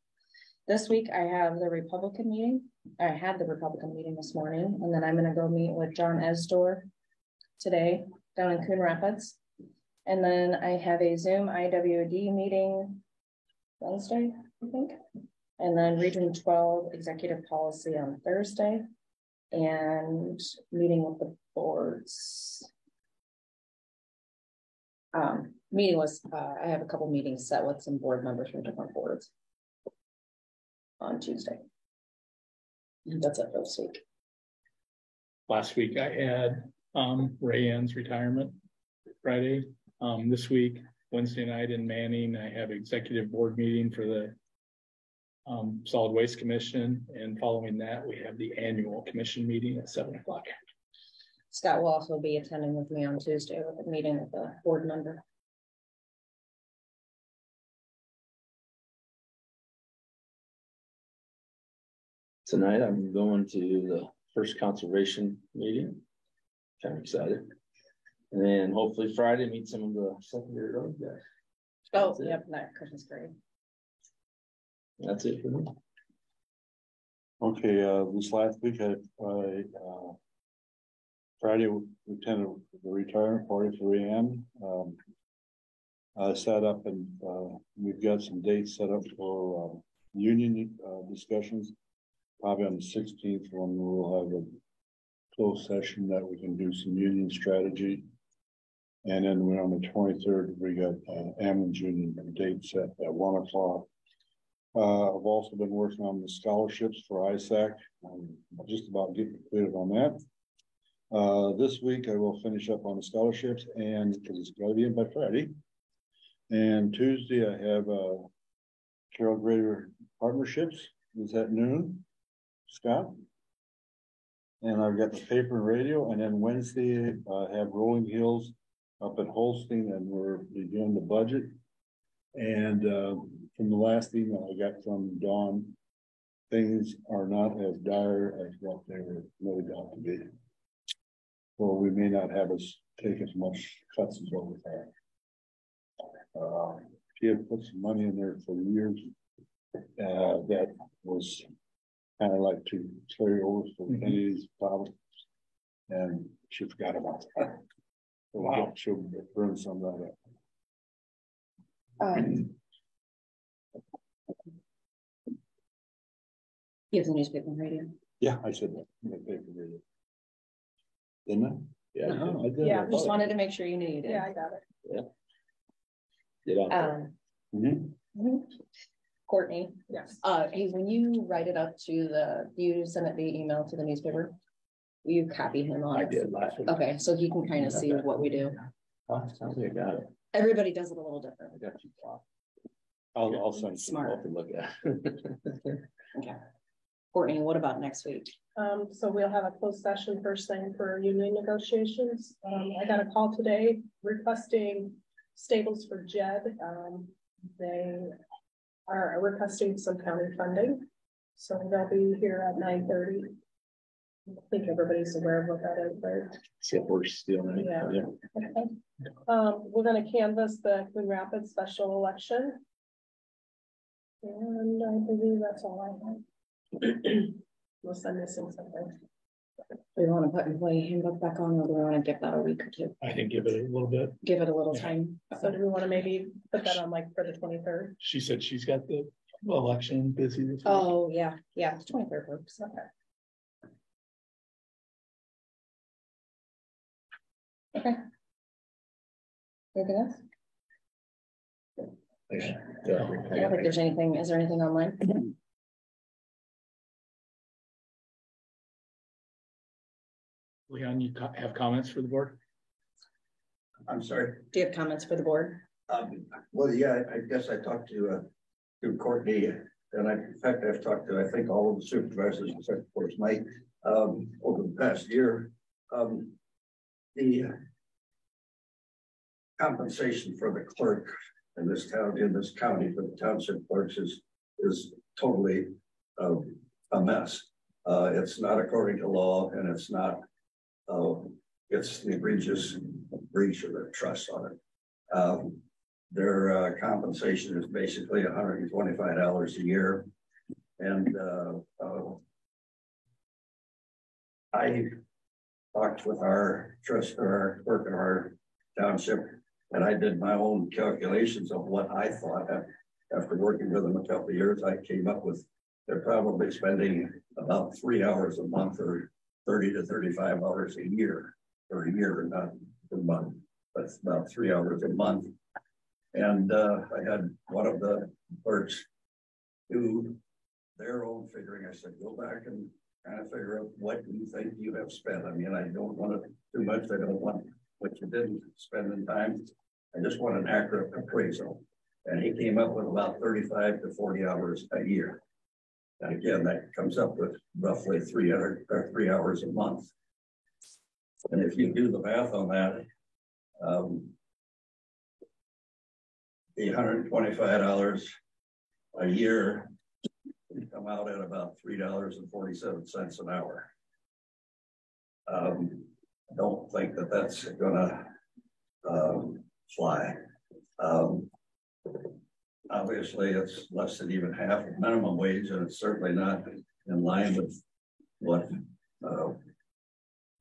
This week, I have the Republican meeting. I had the Republican meeting this morning, and then I'm going to go meet with John Esdor today down in Coon Rapids. And then I have a Zoom IWD meeting Wednesday, I think. And then Region 12 executive policy on Thursday. And meeting with the boards. Meeting was, I have a couple meetings set with some board members from different boards on Tuesday. And that's it for this week. Last week I had Ray Ann's retirement Friday. This week, Wednesday night in Manning, I have executive board meeting for the Solid Waste Commission, and following that, we have the annual commission meeting at 7 o'clock. Scott will also be attending with me on Tuesday with a meeting with a board member. Tonight I'm going to the first conservation meeting. Kind of excited. And then hopefully Friday meet some of the secondary road guys. Oh, yep, that Christmas parade. That's it for me. Okay, this last week Friday we attended the retirement party for Ann. I set up and we've got some dates set up for union discussions. Probably on the 16th when we'll have a closed session that we can do some union strategy. And then we're on the 23rd, we got Ammon's union date set at 1 o'clock. I've also been working on the scholarships for ISAC. I'm just about getting completed on that. This week I will finish up on the scholarships, and because it's got to be in by Friday. And Tuesday I have Carroll Greater Partnerships is at noon. Scott. And I've got the paper and radio, and then Wednesday I have Rolling Hills up at Holstein, and we're doing the budget. And from the last email I got from Dawn, things are not as dire as what they were made out to be. So we may not have us take as much cuts as what we had. She had put some money in there for years that was kind of like to carry over for Kennedy's problems, and she forgot about that. So wow. She'll burn some of that up. You have the newspaper and radio. Yeah, I said that. Newspaper and radio. Didn't I? Yeah, no. I did. Yeah, just wanted to make sure you knew you did. Yeah, I got it. Yeah. Courtney. Yes. Hey, when you write it up to you send it via email to the newspaper, will you copy him on I it? did last week. Okay, so he can kind of see what we do. Sounds like I got it. Everybody does it a little different. I got you. I'll send Smart. To look at. Okay. Courtney, what about next week? So we'll have a closed session first thing for union negotiations. I got a call today requesting stables for Jed. They are requesting some county funding, so they'll be here at 9:30. I think everybody's aware of what that is, right? Except we're still in. Yeah. Okay. We're going to canvass the Coon Rapids special election, and I believe that's all I have. Unless I'm missing something. Do we want to put employee handbook back on, or do we want to give that a week or two? I think give it a little bit. Give it a little time. So do we want to maybe put that on like for the 23rd? She said she's got the election busy this week. Oh, yeah. Yeah, the 23rd works. Okay. Okay. Anything else? Yeah. I don't think there's anything. Is there anything online? Leon, you have comments for the board? I'm sorry. Do you have comments for the board? Well, yeah, I guess I talked to Courtney, and in fact, I've talked to, I think, all of the supervisors, except of course Mike, over the past year. The compensation for the clerk in this town, in this county, for the township clerks is totally a mess. It's not according to law, and it's not. It's the egregious breach of their trust on it. Their compensation is basically $125 a year. And I talked with our trust, or our clerk in our township, and I did my own calculations of what I thought. After working with them a couple of years, I came up with they're probably spending about 3 hours a month, or 30 to 35 hours a year, or a year, not a month. That's about 3 hours a month. And I had one of the clerks do their own figuring. I said, go back and kind of figure out what you think you have spent. I mean, I don't want it too much. I don't want what you didn't spend in time. I just want an accurate appraisal. And he came up with about 35 to 40 hours a year. And again, that comes up with roughly 3 hours a month. And if you do the math on that, the $125 a year would come out at about $3.47 an hour. I don't think that that's gonna fly. Obviously, it's less than even half of minimum wage, and it's certainly not in line with what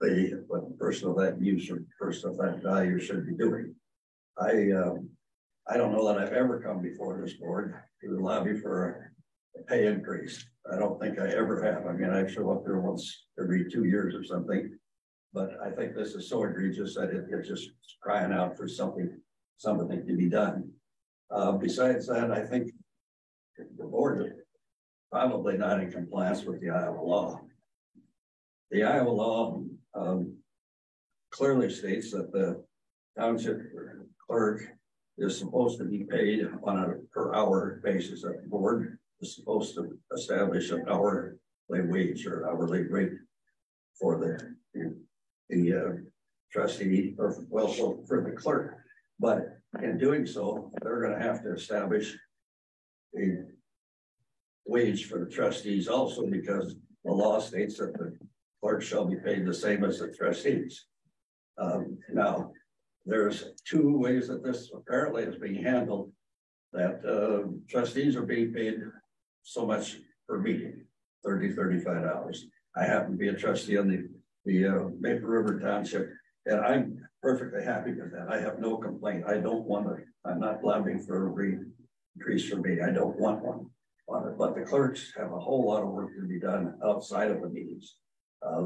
the person of that use or person of that value should be doing. I don't know that I've ever come before this board to lobby for a pay increase. I don't think I ever have. I mean, I show up there once every 2 years or something, but I think this is so egregious that it's just crying out for something to be done. Besides that, I think the board is probably not in compliance with the Iowa law. The Iowa law clearly states that the township clerk is supposed to be paid on a per hour basis. That the board is supposed to establish an hourly wage or hourly rate for the trustee, or well, for the clerk. But in doing so, they're going to have to establish a wage for the trustees also, because the law states that the clerk shall be paid the same as the trustees. Now, there's 2 ways that this apparently is being handled, that trustees are being paid so much per meeting, $35. I happen to be a trustee on the Maple River Township, and I'm perfectly happy with that. I have no complaint. I don't want to, I'm not lobbying for a increase for me. I don't want one on it, but the clerks have a whole lot of work to be done outside of the meetings.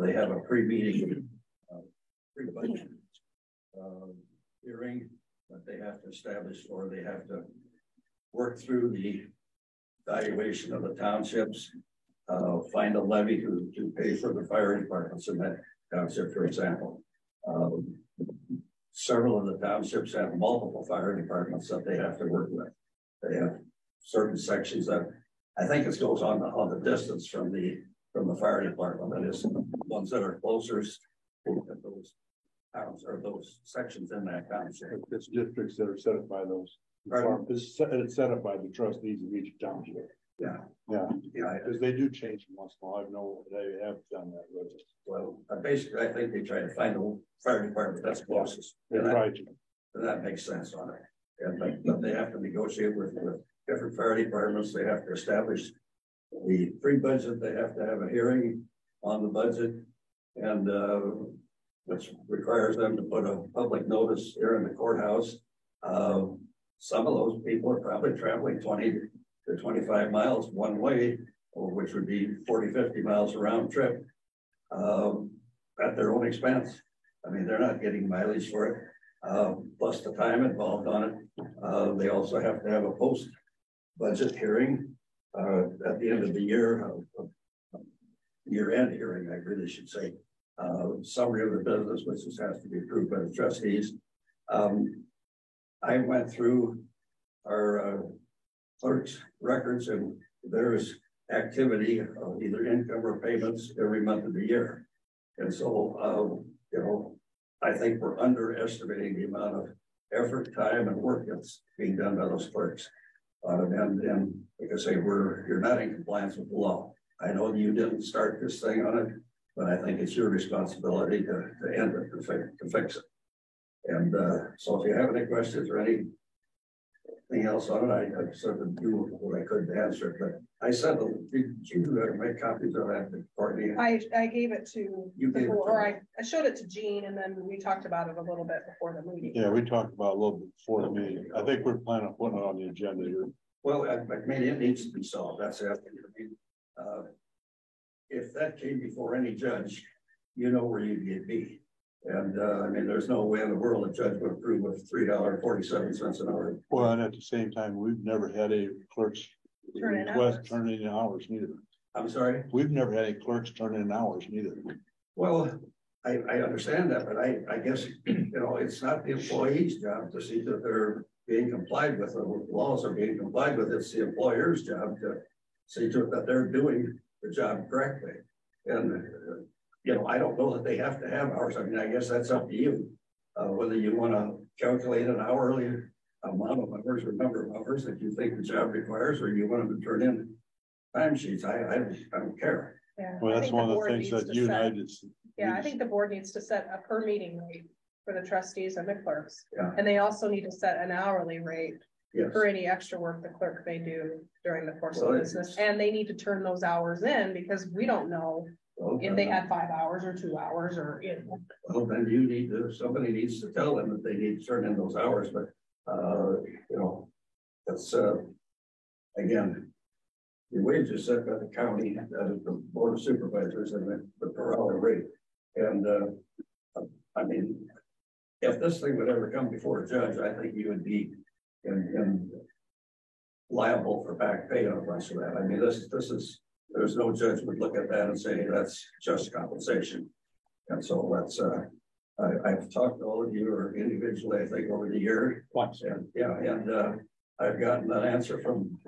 They have a pre-meeting, pre-budget hearing that they have to establish, or they have to work through the valuation of the townships, find a levy to pay for the fire departments in that township, for example. Several of the townships have multiple fire departments that they have to work with. They have certain sections that I think it goes on the distance from the fire department. That is, the ones that are closest to those towns or those sections in that township. It's districts that are set up by those. It's set up by the trustees of each township. Yeah. Because they do change them once in a while. I know they have done that with us. Well, basically, I think they try to find the fire department that's closest. That makes sense on it. And but they have to negotiate with different fire departments. They have to establish the pre-budget. They have to have a hearing on the budget, and which requires them to put a public notice here in the courthouse. Some of those people are probably traveling 20 to 25 miles one way, or which would be 40, 50 miles a round trip at their own expense. I mean, they're not getting mileage for it. plus the time involved on it. They also have to have a post-budget hearing at the end of the year, year-end hearing, I really should say. Summary of the business, which has to be approved by the trustees. I went through our clerk's records, and there's activity of either income or payments every month of the year. And so, you know, I think we're underestimating the amount of effort, time, and work that's being done by those clerks. And like I say, you're not in compliance with the law. I know you didn't start this thing on it, but I think it's your responsibility to end it, to fix it. And so if you have any questions or anything else on it, I sort of do what I could to answer it. But I said, did you make copies of that, Courtney? I gave it to, you gave I showed it to Jean, and then we talked about it a little bit before the meeting. Yeah, we talked about it a little bit before the meeting. I think we're planning on putting it on the agenda here. Well, I mean, it needs to be solved. That's it. If that came before any judge, you know where you'd be. And I mean, there's no way in the world a judge would approve of $3.47 an hour. Well, and at the same time, we've never had a clerk's request turn in hours neither. I'm sorry? We've never had a clerk's turn in hours neither. Well, I understand that, but I guess, you know, it's not the employee's job to see that they're being complied with, the laws are being complied with. It's the employer's job to see to it that they're doing the job correctly. And you know, I don't know that they have to have hours. I mean, I guess that's up to you. Whether you want to calculate an hourly amount of hours or number of hours that you think the job requires, or you want them to turn in timesheets. I don't care. Yeah, well, that's one of the things that you and I just. Yeah, I think the board needs to set a per meeting rate for the trustees and the clerks. Yeah. And they also need to set an hourly rate yes. for any extra work the clerk may do during the course of business. And they need to turn those hours in, because we don't know if they had 5 hours or 2 hours or, you know. Well, then you need to, somebody needs to tell them that they need to turn in those hours, but you know, that's again, the wages set by the county, the board of supervisors, and the per hour rate. And I mean, if this thing would ever come before a judge, I think you would be in liable for back pay on a bunch of that. I mean, this is, there's no judge would look at that and say that's just compensation. And so that's I've talked to all of you or individually, I think, over the year. And yeah, and I've gotten an answer from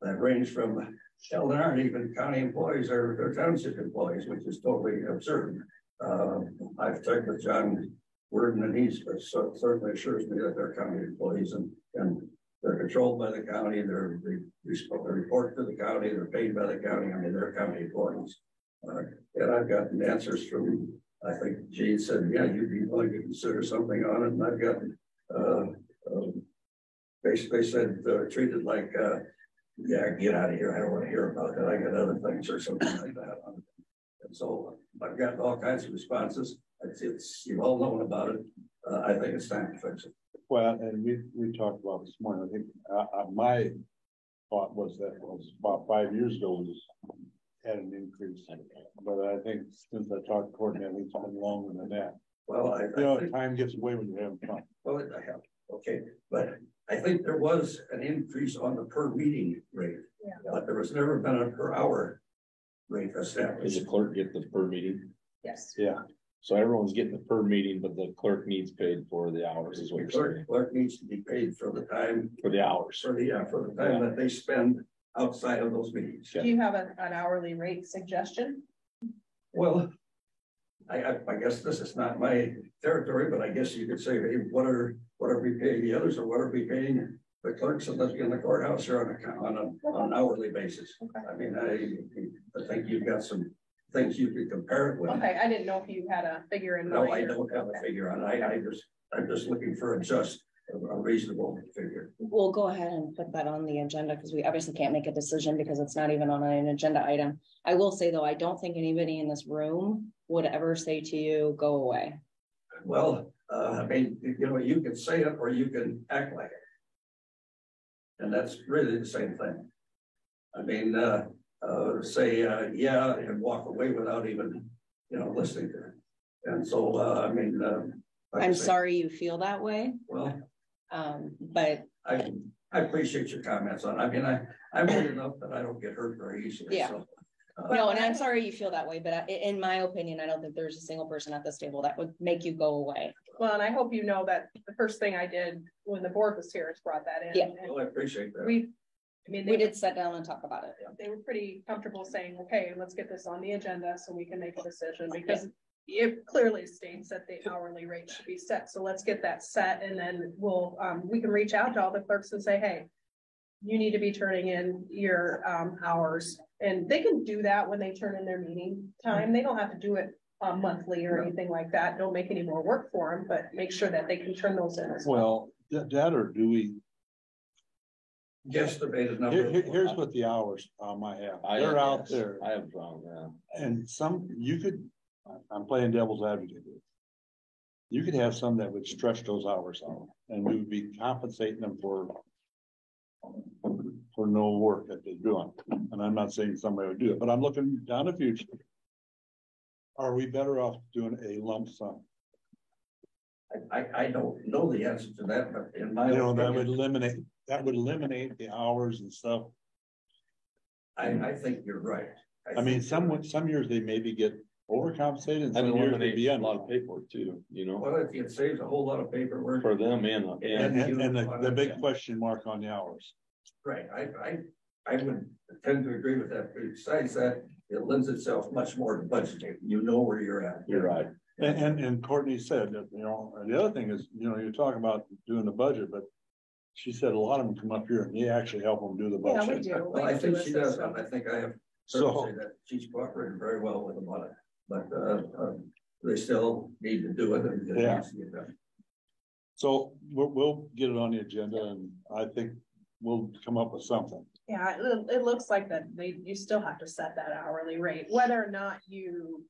that range from hell, there aren't even county employees or they're township employees, which is totally absurd. I've talked with John Worden, and he's certainly assures me that they're county employees and they're controlled by the county. They report to the county. They're paid by the county. I mean, they're county employees. And I've gotten answers from, I think Gene said, yeah, you'd be willing to consider something on it. And I've gotten basically said treated like, yeah, get out of here. I don't want to hear about that. I got other things or something like that. And so I've gotten all kinds of responses. It's you've all known about it. I think it's time to fix it. Well, and we talked about this morning. I think my thought was that was about 5 years ago we had an increase, but I think since I talked to Courtney, I think it's been longer than that. Well, you know, time gets away when you're having fun. Well, I have okay, but I think there was an increase on the per meeting rate, but there was never been a per hour rate established. Does the clerk get the per meeting? Yes. Yeah. So everyone's getting the per meeting, but the clerk needs paid for the hours, is what you're saying. Clerk needs to be paid for the time, for the hours, for the time that they spend outside of those meetings. Do you have an hourly rate suggestion? Well, I guess this is not my territory, but I guess you could say, hey, what are we paying the others, or what are we paying the clerks in the courthouse here on an hourly basis? Okay. I mean, I think you've got some things you could compare it with. Okay, I didn't know if you had a figure in mind. No, I don't have a figure on it. I'm just looking for a reasonable figure. We'll go ahead and put that on the agenda because we obviously can't make a decision because it's not even on an agenda item. I will say though, I don't think anybody in this room would ever say to you, go away. Well, I mean, you know, you can say it or you can act like it. And that's really the same thing. I mean, say, yeah, and walk away without even, you know, listening to it. And so, I mean, Like I I'm say, sorry you feel that way. Well, But I appreciate your comments on, I mean, I'm old enough that I don't get hurt very easily, Yeah. so. no, and I'm sorry you feel that way, but in my opinion, I don't think there's a single person at this table that would make you go away. Well, and I hope you know that the first thing I did when the board was here is brought that in. Yeah. And Well, I appreciate that. We did sit down and talk about it. they were pretty comfortable saying, okay, let's get this on the agenda so we can make a decision, because it clearly states that the hourly rate should be set. So let's get that set, and then we'll, we can reach out to all the clerks and say, hey, you need to be turning in your hours. And they can do that when they turn in their meeting time. They don't have to do it monthly or anything like that. Don't make any more work for them, but make sure that they can turn those in as well. Well, that or do we, Guesstimated number. here's what the hours might have. I They're have, out yes. there. I have found, yeah. And you could, I'm playing devil's advocate here. You could have some that would stretch those hours out, and we would be compensating them for no work that they're doing. And I'm not saying somebody would do it, but I'm looking down the future. Are we better off doing a lump sum? I don't know the answer to that, but in my That opinion, would eliminate the hours and stuff. I think you're right. I mean, think some years they maybe get overcompensated, and And some years they eliminate be a under. lot of paperwork too, you know, Well, it saves a whole lot of paperwork. for them and And the big question mark on the hours. Right, I would tend to agree with that, but besides that, it lends itself much more to budgeting, you know where you're at. you're right. And Courtney said that, you know, and the other thing is, you know, you're talking about doing the budget, but she said a lot of them come up here and they actually help them do the Yeah, budget. we do. Well, I think she does, and I think I have heard her So- say that she's cooperating very well with them on it, but they still need to do it and it Yeah. needs to get done. So we'll get it on the agenda, and I think we'll come up with something. Yeah, it looks like that you still have to set that hourly rate, whether or not you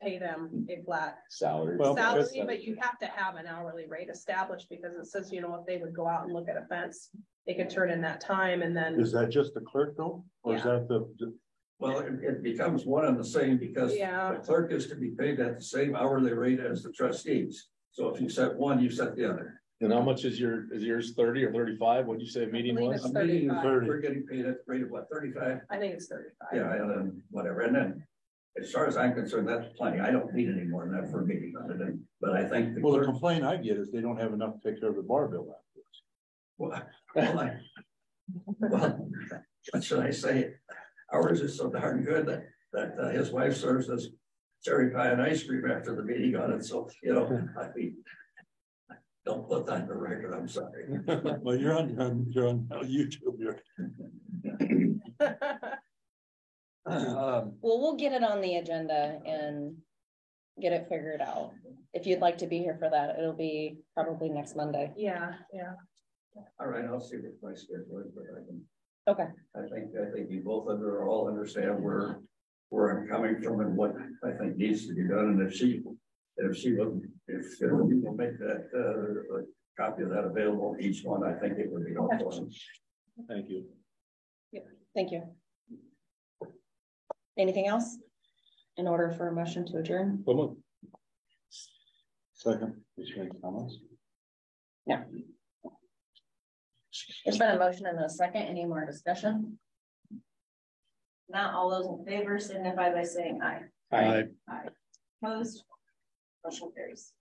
pay them a flat Salary. Well, salary, but you have to have an hourly rate established, because it says, you know, if they would go out and look at a fence, they could turn in that time and then. Is that just the clerk though? Or is that the, Well, it becomes one and the same because Yeah. the clerk is to be paid at the same hourly rate as the trustees. So if you set one, you set the other. And how much is yours 30 or 35? What'd you say a meeting believe was? it's A meeting, 35. we're getting paid at the rate of what, 35? I think it's 35. Yeah, and then whatever, and then as far as I'm concerned, that's plenty. I don't need any more than that for a meeting, but I think the well, the clerk. complaint I get is they don't have enough to take care of the bar bill afterwards. Well, what should I say? Ours is so darn good that his wife serves us cherry pie and ice cream after the meeting on it, so, you know, I mean, don't put that in the record, I'm sorry. Well, you're on YouTube. Well, we'll get it on the agenda and get it figured out. If you'd like to be here for that, it'll be probably next Monday. Yeah. All right, I'll see what my schedule is, but I can. Okay. I think you both all understand where I'm coming from and what I think needs to be done, and if you will make that a copy of that available, each one, I think it would be helpful. Thank you. Thank you. Anything else? In order for a motion to adjourn? Second, did you make comments? No. There's been a motion and a second. Any more discussion? Not all those in favor signify by saying aye. Aye. Aye. Opposed? Motion carries.